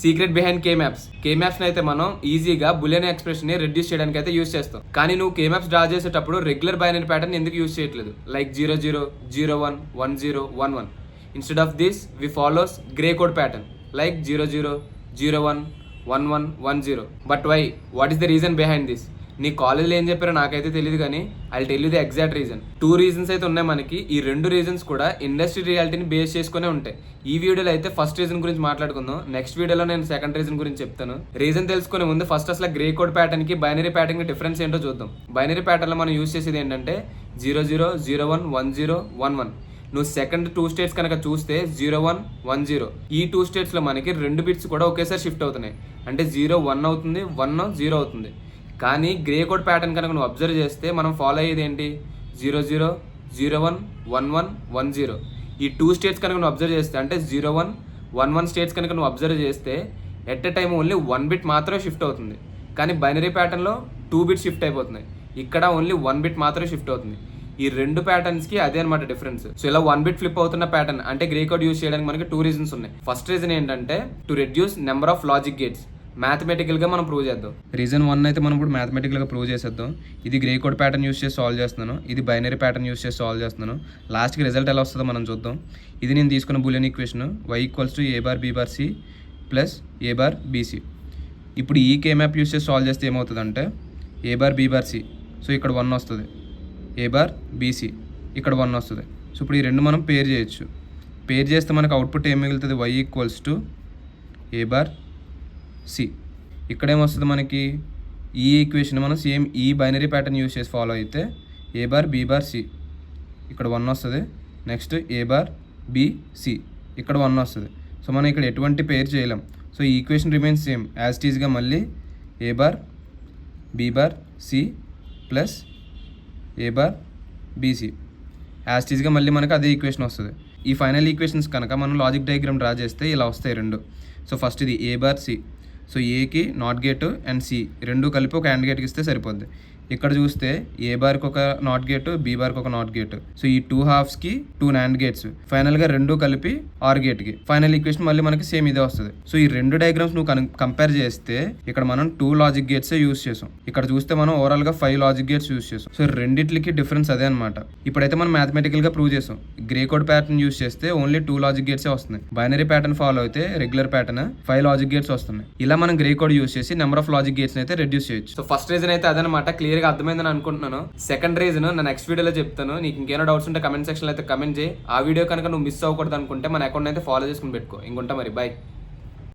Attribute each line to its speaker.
Speaker 1: Secret behind కే maps అయితే మనం ఈజీగా బులియన్ ఎక్స్ప్రెషన్ ని రెడ్యూస్ చేయడానికి అయితే యూస్ చేస్తాం. కానీ నువ్వు కే మ్యాప్స్ డ్రా చేసేటప్పుడు రెగ్యులర్ బైనరీ ప్యాటర్న్ ఎందుకు యూస్ చేయట్లేదు? Like 00, 01, 10, 11. Instead of this we follows gray code pattern like 00, 01, 11, 10. But why? What is the reason behind this? నీ కాలేజ్లో ఏం చెప్పారో నాకైతే తెలియదు, కానీ I tell you the exact reason. 2 reasons అయితే ఉన్నాయి మనకి. ఈ 2 రీజన్స్ కూడా ఇండస్ట్రీ రియాలిటీని బేస్ చేసుకునే ఉంటాయి. ఈ వీడియోలో అయితే ఫస్ట్ రీజన్ గురించి మాట్లాడుకుందాం. నెక్స్ట్ వీడియోలో నేను సెకండ్ రీజన్ గురించి చెప్తాను. రీజన్ తెలుసుకునే ముందు ఫస్ట్ అసలు గ్రే కోడ్ ప్యాటర్న్ కి బైనరీ ప్యాటర్న్ కి డిఫరెన్స్ ఏంటో చూద్దాం. బైనరీ ప్యాటర్న్ లో మనం యూస్ చేసేది ఏంటంటే 00, 01, 10, 11. నువ్వు సెకండ్ 2 స్టేట్స్ కనుక చూస్తే 01, 10. ఈ 2 స్టేట్స్ లో మనకి 2 బిట్స్ కూడా ఒకేసారి షిఫ్ట్ అవుతున్నాయి. అంటే 0 1 అవుతుంది, 1 0 అవుతుంది. కానీ గ్రే కోడ్ ప్యాటర్న్ కనుక నువ్వు అబ్జర్వ్ చేస్తే మనం ఫాలో అయ్యేది ఏంటి? 00, 01, 11, 10. ఈ 2 స్టేట్స్ కనుక నువ్వు అబ్జర్వ్ చేస్తే అంటే 01, 11 స్టేట్స్ కనుక నువ్వు అబ్జర్వ్ చేస్తే at a time only 1 bit మాత్రమే షిఫ్ట్ అవుతుంది. కానీ బైనరీ ప్యాటర్న్లో 2 బిట్స్ షిఫ్ట్ అయిపోతున్నాయి. ఇక్కడ ఓన్లీ 1 బిట్ మాత్రమే షిఫ్ట్ అవుతుంది. ఈ 2 ప్యాటర్న్స్కి అదే అనమాట డిఫరెన్స్. సో ఇలా 1 బిట్ ఫ్లిప్ అవుతున్న ప్యాటర్న్ అంటే గ్రే కోడ్ యూస్ చేయడానికి మనకి 2 రీజన్స్ ఉన్నాయి. ఫస్ట్ రీజన్ ఏంటంటే to reduce number of logic gates. మ్యాథమెటికల్గా మనం ప్రూవ్ చేద్దాం. రీజన్ 1 అయితే మనం ఇప్పుడు మ్యాథమెటికల్గా ప్రూవ్ చేసేద్దాం. ఇది గ్రే కోడ్ ప్యాటర్న్ యూస్ చేసి సాల్వ్ చేస్తున్నాను, ఇది బైనరీ ప్యాటర్న్ యూస్ చేసి సాల్వ్ చేస్తున్నాను. లాస్ట్కి రిజల్ట్ ఎలా వస్తుందో మనం చూద్దాం. ఇది నేను తీసుకున్న Boolean equation y = a bar b bar c plus a bar bc. ఇప్పుడు ఈ కే మ్యాప్ యూస్ చేసి సాల్వ్ చేస్తే ఏమవుతుందంటే a bar b bar c. So ఇక్కడ 1 వస్తుంది, a బార్ bc ఇక్కడ 1 వస్తుంది. సో ఇప్పుడు ఈ రెండు మనం పేర్ చేయొచ్చు. పేర్ చేస్తే మనకు అవుట్పుట్ ఏం మిగులుతుంది? y = a బార్ సి. ఇక్కడ ఏమొస్తుంది మనకి? ఈ ఈక్వేషన్ మనం సేమ్ ఈ బైనరీ ప్యాటర్న్ యూస్ చేసి ఫాలో అయితే a bar b bar c ఇక్కడ 1 వస్తుంది. Next a bar b c ఇక్కడ 1 వస్తుంది. సో మనం ఇక్కడ ఎటువంటి పేర్ చేయలేం. సో ఈ equation remains same as it ఈస్గా. మళ్ళీ a bar b bar c plus a bar bc as it ఈస్గా మళ్ళీ మనకు అదే ఈక్వేషన్ వస్తుంది. ఈ ఫైనల్ ఈక్వేషన్స్ కనుక మనం లాజిక్ డయాగ్రామ్ డ్రా చేస్తే ఇలా వస్తాయి 2. సో ఫస్ట్ ఇది a బార్ c. సో ఏకి నాట్ గేట్ అండ్ సి 2 కలిపి ఒక AND గేట్కి ఇస్తే సరిపోద్ది. ఇక్కడ చూస్తే ఏ బార్కి ఒక నాట్ గేట్, బి బార్కి ఒక నాట్ గేట్. సో ఈ 2 హాఫ్స్కి 2 NAND గేట్స్. ఫైనల్గా 2 కలిపి ఆర్ గేట్కి. ఫైనల్ ఈక్వేషన్ మళ్ళీ మనకి సేమ్ ఇదే వస్తుంది. సో ఈ 2 డయాగ్రామ్స్ నువ్వు కంపేర్ చేస్తే ఇక్కడ మనం 2 లాజిక్ గేట్సే యూస్ చేసాం. ఇక్కడ చూస్తే మనం ఓవరాల్గా 5 లాజిక్ గేట్స్ యూస్ చేసాం. సో రెండిట్లకి డిఫరెన్స్ అదే అనమాట. ఇప్పుడైతే మనం మ్యాథమెటికల్గా ప్రూవ్ చేసాం. గ్రే కోడ్ ప్యాటర్న్ యూస్ చేస్తే ఓన్లీ 2 లాజిక్ గేట్సే వస్తున్నాయి. బైనరీ ప్యాటర్న్ ఫాలో అయితే రెగ్యులర్ ప్యాటర్న్ 5 లాజిక్ గేట్స్ వస్తున్నాయి. ఇలా మనం గ్రే కోడ్ యూస్ చేసి నెంబర్ ఆఫ్ లాజిక్ గేట్స్ అయితే రెడ్యూస్ చేయొచ్చు. సో ఫస్ట్ రీజన్ అయితే అదనమాట. క్లియర్ గా అర్థమైందని అనుకుంటున్నాను. సెకండ్ రీజన్ నా నెక్స్ట్ వీడియోలో చెప్తాను. నీకు ఇంకేమైనా డౌట్స్ ఉంటే కమెంట్ సెక్షన్ అయితే కమెంట్ చేయి. ఆ వీడియో కనుక నువ్వు మిస్ అవ్వకూడదు అనుకుంటే మన అకౌంట్ అయితే ఫాలో చేసుకుని పెట్టుకో. ఇంకుంటా మరి, బై.